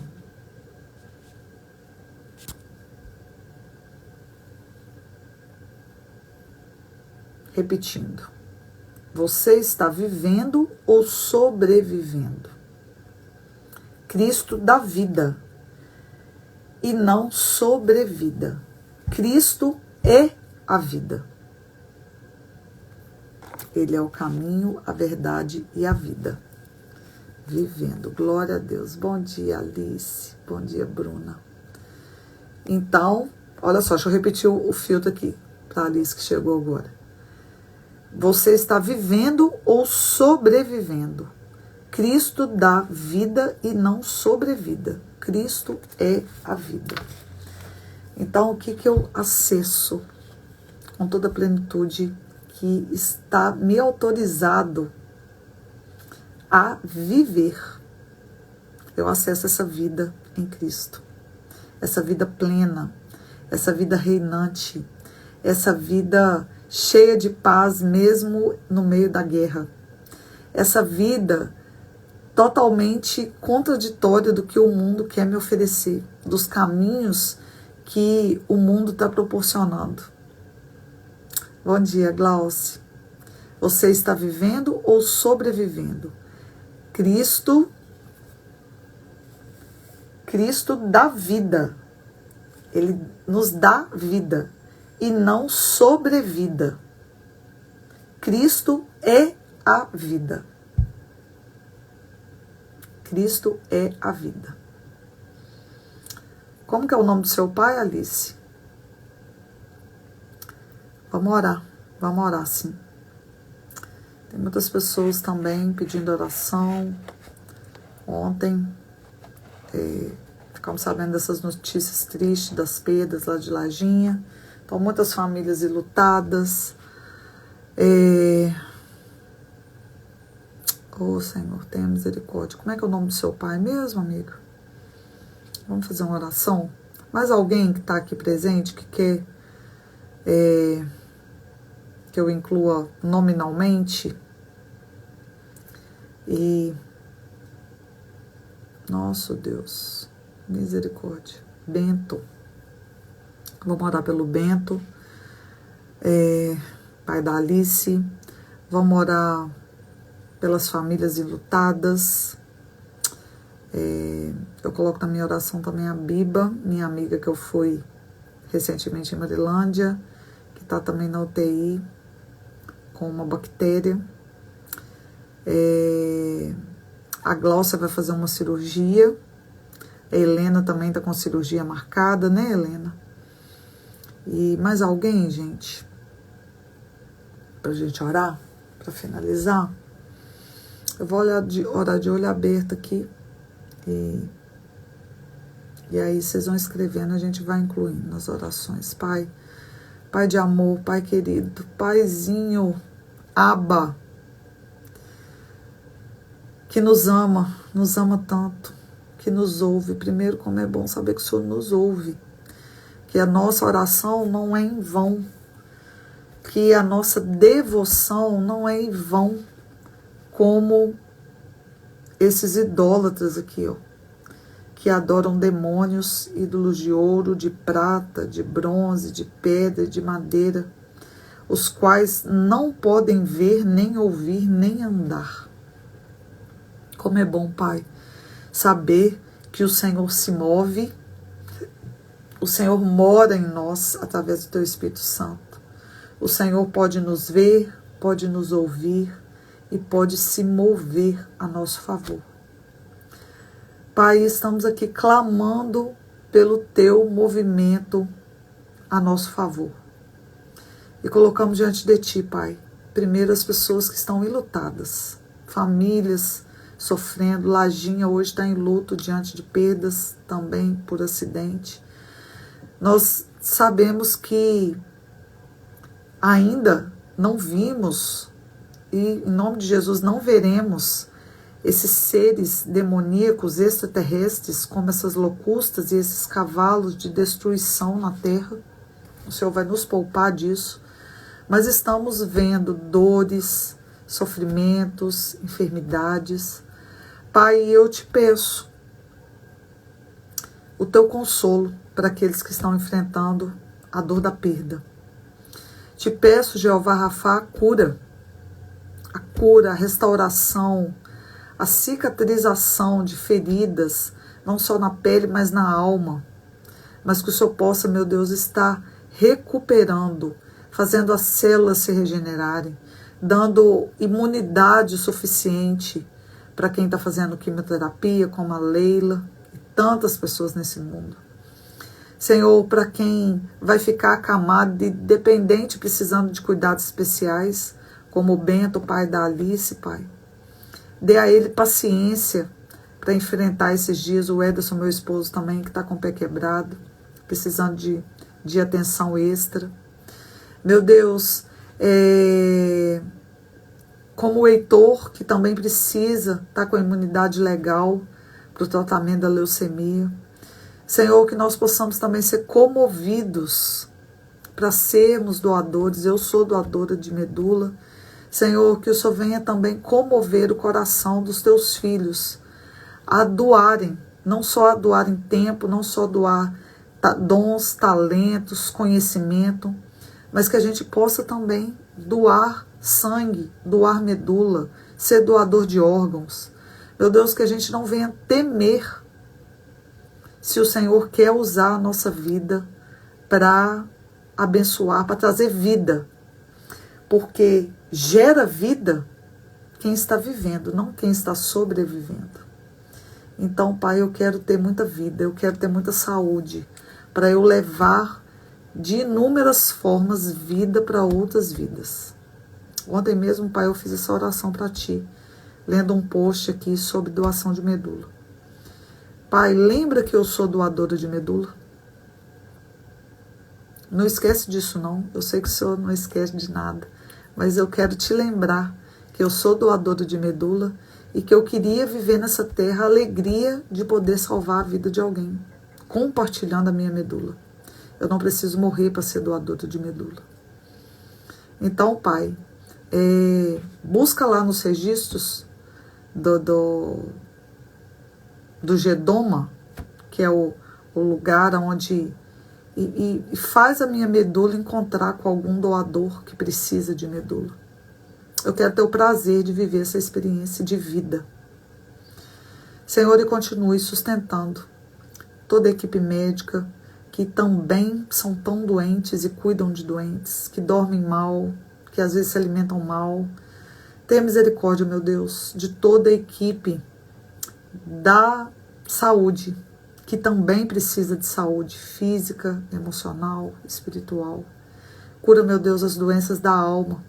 Repetindo, você está vivendo ou sobrevivendo? Cristo dá vida e não sobrevida. Cristo é a vida. Ele é o caminho, a verdade e a vida. Vivendo. Glória a Deus. Bom dia, Alice. Bom dia, Bruna. Então, olha só, deixa eu repetir o filtro aqui para a Alice que chegou agora. Você está vivendo ou sobrevivendo? Cristo dá vida e não sobrevida. Cristo é a vida. Então, o que eu acesso com toda a plenitude que está me autorizado a viver? Eu acesso essa vida em Cristo. Essa vida plena, essa vida reinante, essa vida cheia de paz mesmo no meio da guerra. Essa vida totalmente contraditória do que o mundo quer me oferecer, dos caminhos que o mundo está proporcionando. Bom dia, Glauce. Você está vivendo ou sobrevivendo? Cristo dá vida. Ele nos dá vida e não sobrevida. Cristo é a vida. Cristo é a vida. Como que é o nome do seu pai, Alice? Vamos orar sim. Tem muitas pessoas também pedindo oração. Ontem, ficamos sabendo dessas notícias tristes das perdas lá de Lajinha. Então, muitas famílias enlutadas. Oh, Senhor, tenha misericórdia. Como é que é o nome do seu pai mesmo, amiga? Vamos fazer uma oração? Mais alguém que está aqui presente, que quer que eu inclua nominalmente? E, nosso Deus, misericórdia. Bento. Vamos orar pelo Bento, pai da Alice. Vamos orar pelas famílias enlutadas. Eu coloco na minha oração também a Biba, minha amiga que eu fui recentemente em Marilândia, que está também na UTI com uma bactéria. A Gláucia vai fazer uma cirurgia. A Helena também está com cirurgia marcada, né, Helena? E mais alguém, gente? Pra gente orar, para finalizar. Eu vou orar de olho aberto aqui. E aí vocês vão escrevendo, a gente vai incluindo nas orações. Pai, Pai de amor, Pai querido, Paizinho, Abba, que nos ama tanto, que nos ouve. Primeiro, como é bom saber que o Senhor nos ouve, que a nossa oração não é em vão, que a nossa devoção não é em vão, como esses idólatras aqui, ó, que adoram demônios, ídolos de ouro, de prata, de bronze, de pedra, de madeira, os quais não podem ver, nem ouvir, nem andar. Como é bom, Pai, saber que o Senhor se move, o Senhor mora em nós através do Teu Espírito Santo. O Senhor pode nos ver, pode nos ouvir e pode se mover a nosso favor. Pai, estamos aqui clamando pelo Teu movimento a nosso favor. E colocamos diante de Ti, Pai, primeiro as pessoas que estão enlutadas, famílias sofrendo. Lajinha hoje está em luto diante de perdas também por acidente. Nós sabemos que ainda não vimos e em nome de Jesus não veremos esses seres demoníacos extraterrestres como essas locustas e esses cavalos de destruição na terra. O Senhor vai nos poupar disso. Mas estamos vendo dores, sofrimentos, enfermidades. Pai, eu te peço o Teu consolo para aqueles que estão enfrentando a dor da perda. Te peço, Jeová Rafá, a cura, a restauração, a cicatrização de feridas, não só na pele, mas na alma. Mas que o Senhor possa, meu Deus, estar recuperando, fazendo as células se regenerarem, dando imunidade suficiente para quem está fazendo quimioterapia, como a Leila e tantas pessoas nesse mundo. Senhor, para quem vai ficar acamado e dependente, precisando de cuidados especiais, como o Bento, pai da Alice, Pai. Dê a ele paciência para enfrentar esses dias. O Ederson, meu esposo, também, que está com o pé quebrado, precisando de atenção extra. Meu Deus, como o Heitor, que também precisa estar com a imunidade legal para o tratamento da leucemia. Senhor, que nós possamos também ser comovidos para sermos doadores. Eu sou doadora de medula. Senhor, que o Senhor venha também comover o coração dos Teus filhos a doarem, não só a doarem tempo, não só doar dons, talentos, conhecimento, mas que a gente possa também doar sangue, doar medula, ser doador de órgãos. Meu Deus, que a gente não venha temer se o Senhor quer usar a nossa vida para abençoar, para trazer vida. Porque gera vida quem está vivendo, não quem está sobrevivendo. Então, Pai, eu quero ter muita vida, eu quero ter muita saúde, para eu levar de inúmeras formas vida para outras vidas. Ontem mesmo, Pai, eu fiz essa oração para Ti, lendo um post aqui sobre doação de medula. Pai, lembra que eu sou doadora de medula? Não esquece disso não, eu sei que o Senhor não esquece de nada, mas eu quero te lembrar que eu sou doadora de medula e que eu queria viver nessa terra a alegria de poder salvar a vida de alguém, compartilhando a minha medula. Eu não preciso morrer para ser doadora de medula. Então, Pai, busca lá nos registros do GEDOMA, que é o lugar onde... E faz a minha medula encontrar com algum doador que precisa de medula. Eu quero ter o prazer de viver essa experiência de vida. Senhor, e continue sustentando toda a equipe médica que que também são tão doentes e cuidam de doentes, que dormem mal, que às vezes se alimentam mal. Tenha misericórdia, meu Deus, de toda a equipe da saúde, que também precisa de saúde física, emocional, espiritual. Cura, meu Deus, as doenças da alma,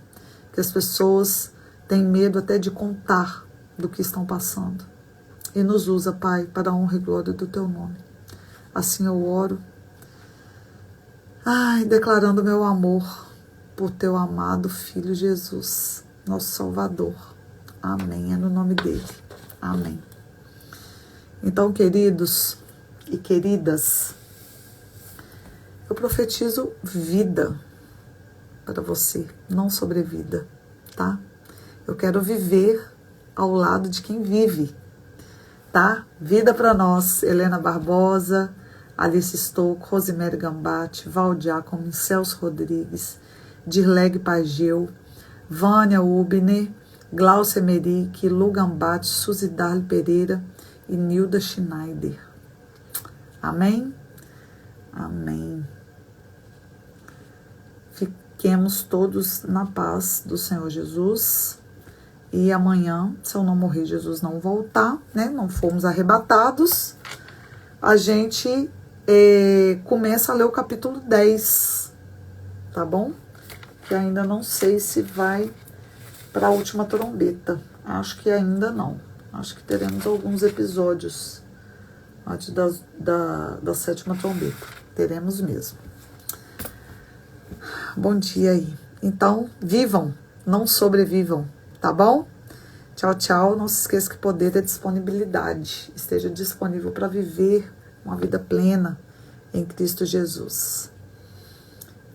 que as pessoas têm medo até de contar do que estão passando. E nos usa, Pai, para a honra e glória do Teu nome. Assim eu oro, declarando meu amor por Teu amado Filho Jesus, nosso Salvador. Amém. É no nome dele. Amém. Então, queridos e queridas, eu profetizo vida para você, não sobrevida, tá? Eu quero viver ao lado de quem vive, tá? Vida para nós, Helena Barbosa, Alice Stouco, Rosemary Gambatti, Val Giacomo, Celso Rodrigues, Dirleg Pageu, Vânia Ubner, Glaucia Merick, Lu Gambatti, Suzy Darly Pereira e Nilda Schneider. Amém? Amém. Fiquemos todos na paz do Senhor Jesus. E amanhã, se eu não morrer, Jesus não voltar, né? Não fomos arrebatados, a gente começa a ler o capítulo 10, tá bom? Que ainda não sei se vai para a última trombeta. Acho que ainda não. Acho que teremos alguns episódios antes da sétima trombeta. Teremos mesmo. Bom dia aí. Então, vivam, não sobrevivam, tá bom? Tchau, tchau. Não se esqueça que poder é disponibilidade. Esteja disponível para viver uma vida plena em Cristo Jesus.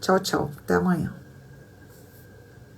Tchau, tchau. Até amanhã.